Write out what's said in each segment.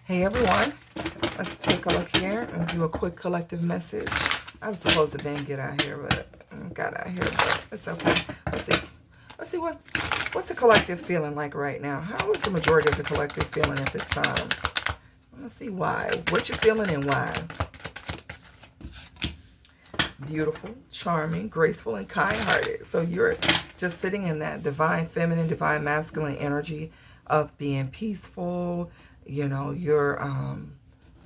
Hey everyone, let's take a look here and do a quick collective message. I was supposed to then get out here, but got out here, but it's okay. Let's see. What's the collective feeling like right now? How is the majority of the collective feeling at this time? Let's see why. What you feeling and why? Beautiful, charming, graceful, and kind-hearted. So you're just sitting in that divine feminine, divine masculine energy of being peaceful. You know, you're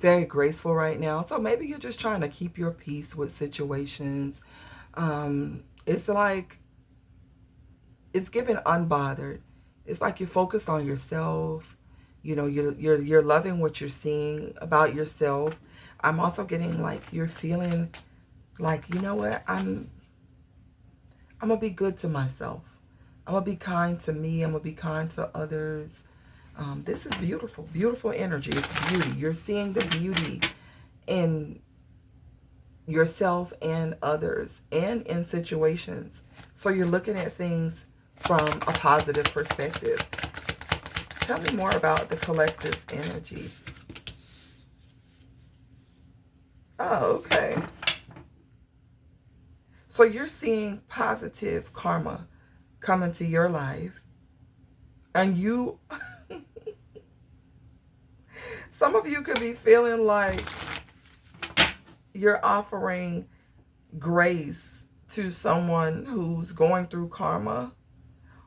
very graceful right now. So maybe you're just trying to keep your peace with situations. It's like, it's given unbothered. It's like you're focused on yourself. You know, you're loving what you're seeing about yourself. I'm also getting like you're feeling like, you know what, I'm gonna be good to myself. I'm gonna be kind to me. I'm gonna be kind to others. This is beautiful, beautiful energy. It's beauty. You're seeing the beauty in yourself and others and in situations. So you're looking at things from a positive perspective. Tell me more about the collective's energy. Oh, okay. So you're seeing positive karma come into your life. And you, some of you could be feeling like you're offering grace to someone who's going through karma.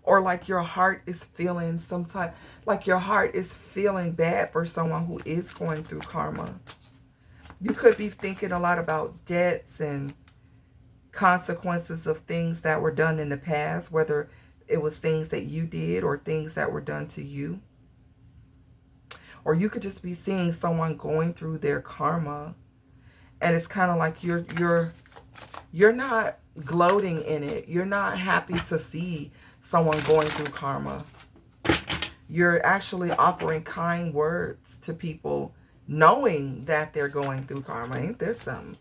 Or like your heart is feeling like your heart is feeling bad for someone who is going through karma. You could be thinking a lot about debts and consequences of things that were done in the past, whether it was things that you did or things that were done to you. Or you could just be seeing someone going through their karma, and it's kind of like you're not gloating in it. You're not happy to see someone going through karma. You're actually offering kind words to people knowing that they're going through karma. Ain't this something?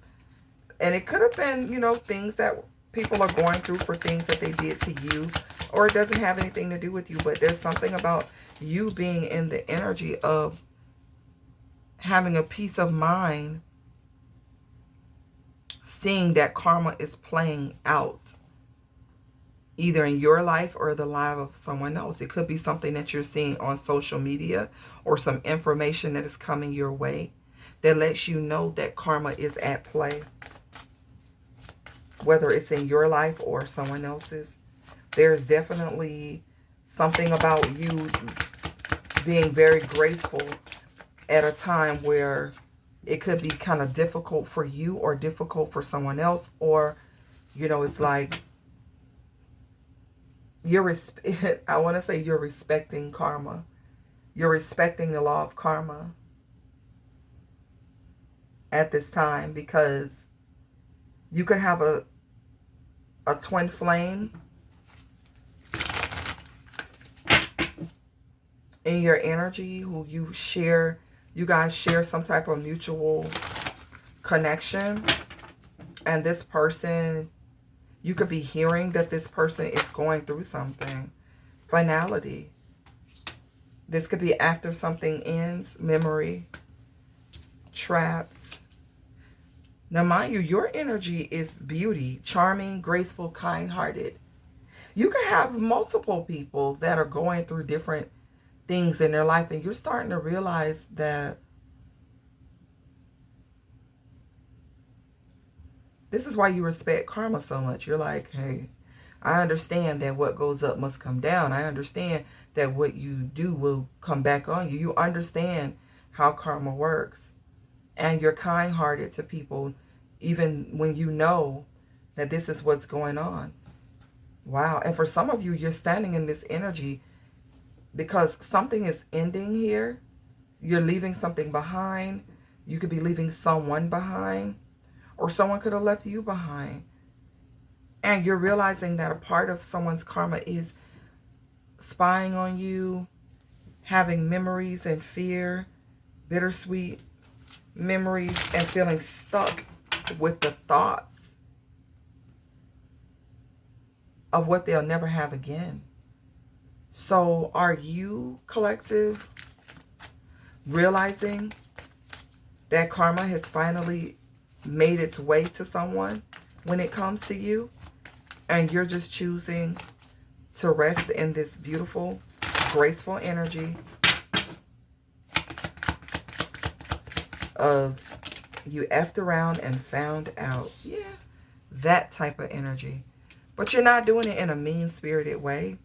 And it could have been, you know, things that people are going through for things that they did to you, or it doesn't have anything to do with you, but there's something about you being in the energy of having a peace of mind, seeing that karma is playing out either in your life or the life of someone else. It could be something that you're seeing on social media or some information that is coming your way that lets you know that karma is at play, whether it's in your life or someone else's. There's definitely something about you being very graceful at a time where it could be kind of difficult for you or difficult for someone else, or, you know, it's like I want to say you're respecting karma. You're respecting the law of karma at this time, because you could have a twin flame in your energy who you guys share some type of mutual connection. And this person, you could be hearing that this person is going through something. Finality. This could be after something ends. Memory. Trapped. Now, mind you, your energy is beauty, charming, graceful, kind-hearted. You could have multiple people that are going through different things in their life, and you're starting to realize that this is why you respect karma so much. You're like, hey, I understand that what goes up must come down. I understand that what you do will come back on you. You understand how karma works. And you're kind-hearted to people even when you know that this is what's going on. Wow. And for some of you, you're standing in this energy because something is ending here. You're leaving something behind. You could be leaving someone behind, or someone could have left you behind. And you're realizing that a part of someone's karma is spying on you, having memories and fear, bittersweet memories, and feeling stuck with the thoughts of what they'll never have again. So are you, collective, realizing that karma has finally made its way to someone when it comes to you, and you're just choosing to rest in this beautiful, graceful energy of you effed around and found out. Yeah, that type of energy. But you're not doing it in a mean-spirited way.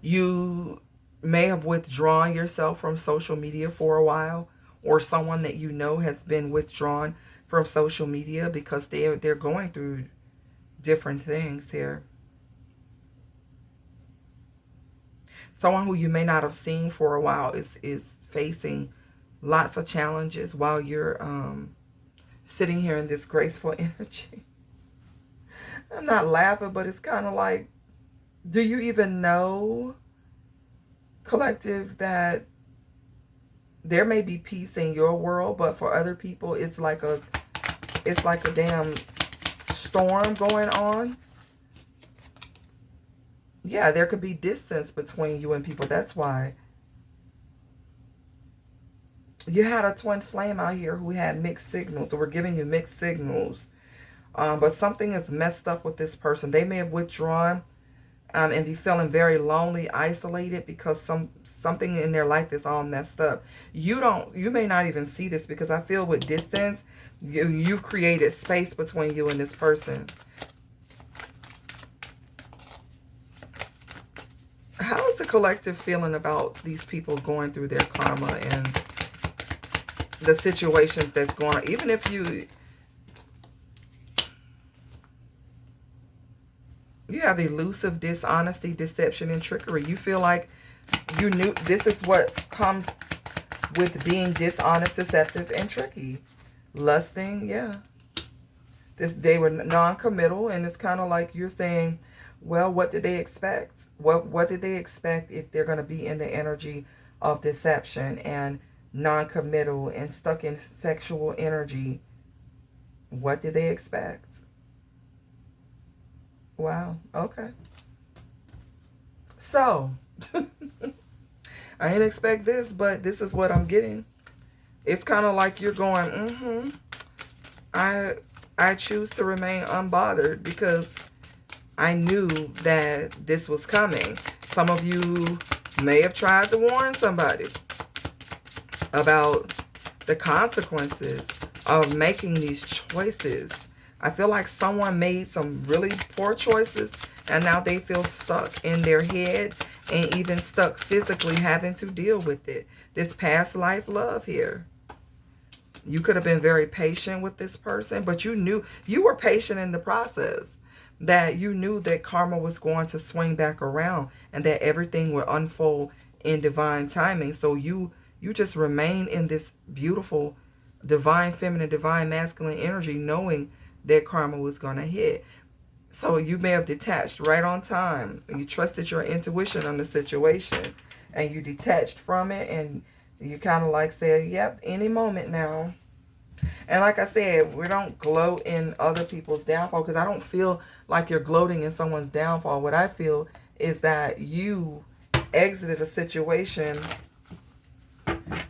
You may have withdrawn yourself from social media for a while, or someone that you know has been withdrawn from social media because they're going through different things here. Someone who you may not have seen for a while is facing lots of challenges while you're sitting here in this graceful energy. I'm not laughing, but it's kind of like, do you even know, collective, that there may be peace in your world, but for other people it's like a damn storm going on? Yeah, there could be distance between you and people. That's why you had a twin flame out here who had mixed signals, or were giving you mixed signals. But something is messed up with this person. They may have withdrawn and be feeling very lonely, isolated, because something in their life is all messed up. You may not even see this, because I feel with distance, you've created space between you and this person. How is the collective feeling about these people going through their karma and the situations that's going on? Even if you have elusive dishonesty, deception, and trickery. You feel like you knew this is what comes with being dishonest, deceptive, and tricky. Lusting, yeah. They were non-committal, and it's kind of like you're saying, well, what did they expect? What did they expect if they're going to be in the energy of deception and non-committal and stuck in sexual energy? What did they expect? Wow, okay. So, I didn't expect this, but this is what I'm getting. It's kind of like you're going, I choose to remain unbothered because I knew that this was coming. Some of you may have tried to warn somebody about the consequences of making these choices. I feel like someone made some really poor choices, and now they feel stuck in their head and even stuck physically having to deal with it. This past life love here. You could have been very patient with this person, but you knew, you were patient in the process, that you knew that karma was going to swing back around and that everything would unfold in divine timing. So you just remain in this beautiful divine feminine, divine masculine energy, knowing that karma was going to hit. So you may have detached right on time. You trusted your intuition on the situation, and you detached from it, and you kind of like said, yep, any moment now. And like I said, we don't gloat in other people's downfall, because I don't feel like you're gloating in someone's downfall. What I feel is that you exited a situation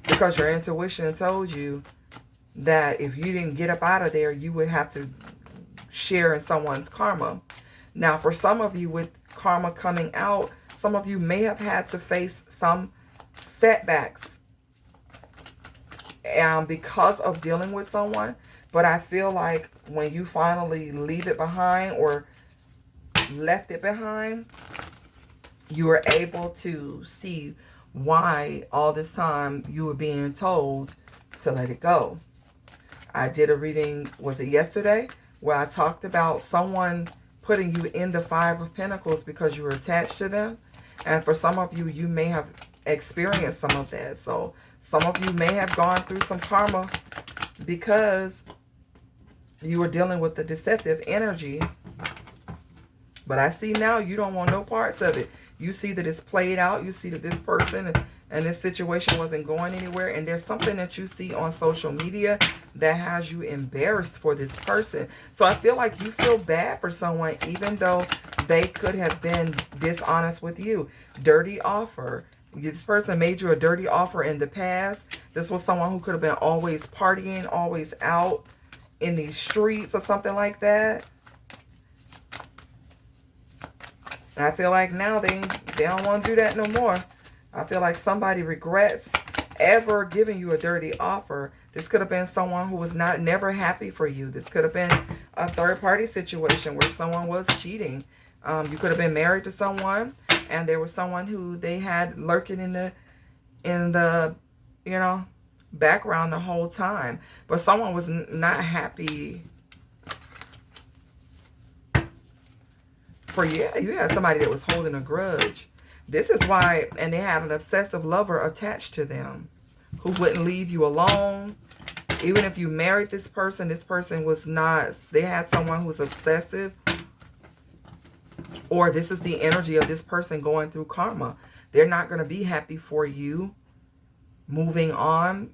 because your intuition told you that if you didn't get up out of there, you would have to share in someone's karma. Now, for some of you, with karma coming out, some of you may have had to face some setbacks because of dealing with someone. But I feel like when you finally leave it behind, or left it behind, you were able to see why all this time you were being told to let it go. I did a reading, was it yesterday, where I talked about someone putting you in the Five of Pentacles because you were attached to them. And for some of you, you may have experienced some of that. So some of you may have gone through some karma because you were dealing with the deceptive energy. But I see now you don't want no parts of it. You see that it's played out. You see that this person and this situation wasn't going anywhere. And there's something that you see on social media that has you embarrassed for this person. So I feel like you feel bad for someone, even though they could have been dishonest with you. Dirty offer. This person made you a dirty offer in the past. This was someone who could have been always partying, always out in these streets or something like that. And I feel like now they don't want to do that no more. I feel like somebody regrets ever giving you a dirty offer. This could have been someone who was never happy for you. This could have been a third-party situation where someone was cheating. You could have been married to someone, and there was someone who they had lurking in the you know, background the whole time. But someone was not happy for you. You had somebody that was holding a grudge. This is why, and they had an obsessive lover attached to them who wouldn't leave you alone. Even if you married this person was not, they had someone who was obsessive. Or this is the energy of this person going through karma. They're not going to be happy for you moving on.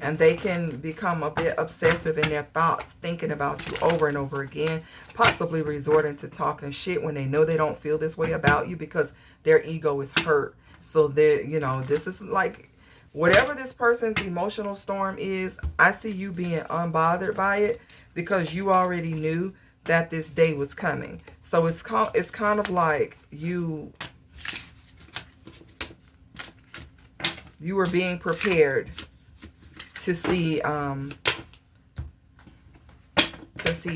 And they can become a bit obsessive in their thoughts, thinking about you over and over again, possibly resorting to talking shit when they know they don't feel this way about you because their ego is hurt. So they, you know, this is like, whatever this person's emotional storm is, I see you being unbothered by it because you already knew that this day was coming. So it's kind of like you were being prepared to see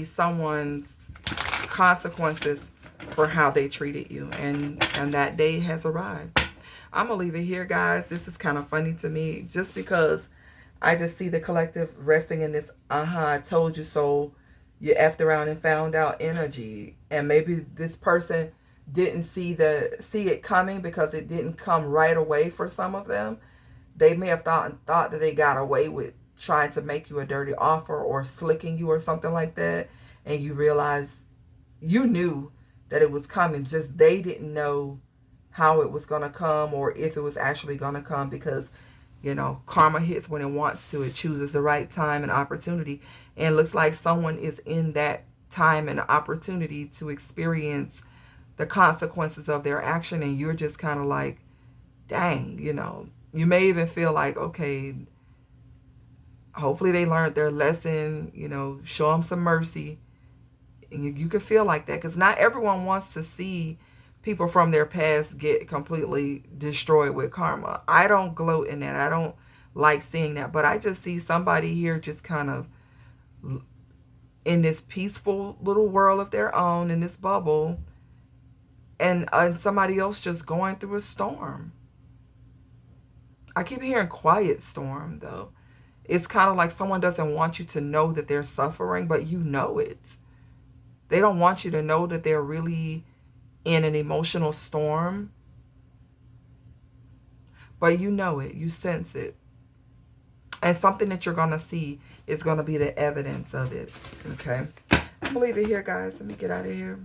someone's consequences for how they treated you, and that day has arrived. I'm gonna leave it here, guys. This is kind of funny to me just because I just see the collective resting in this I told you so, you effed around and found out energy. And maybe this person didn't see it coming because it didn't come right away for some of them. They may have thought that they got away with trying to make you a dirty offer or slicking you or something like that. And you realize you knew that it was coming. Just they didn't know how it was going to come or if it was actually going to come because, you know, karma hits when it wants to. It chooses the right time and opportunity. And it looks like someone is in that time and opportunity to experience the consequences of their action. And you're just kind of like, dang, you know. You may even feel like, okay, hopefully they learned their lesson, you know, show them some mercy. And you could feel like that because not everyone wants to see people from their past get completely destroyed with karma. I don't gloat in that. I don't like seeing that. But I just see somebody here just kind of in this peaceful little world of their own, in this bubble, and somebody else just going through a storm. I keep hearing quiet storm, though. It's kind of like someone doesn't want you to know that they're suffering, but you know it. They don't want you to know that they're really in an emotional storm. But you know it. You sense it. And something that you're going to see is going to be the evidence of it. Okay? I'm going to leave it here, guys. Let me get out of here.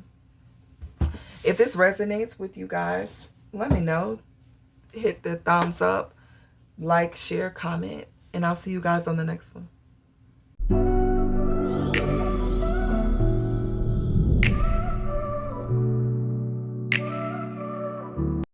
If this resonates with you guys, let me know. Hit the thumbs up. Like, share, comment, and I'll see you guys on the next one.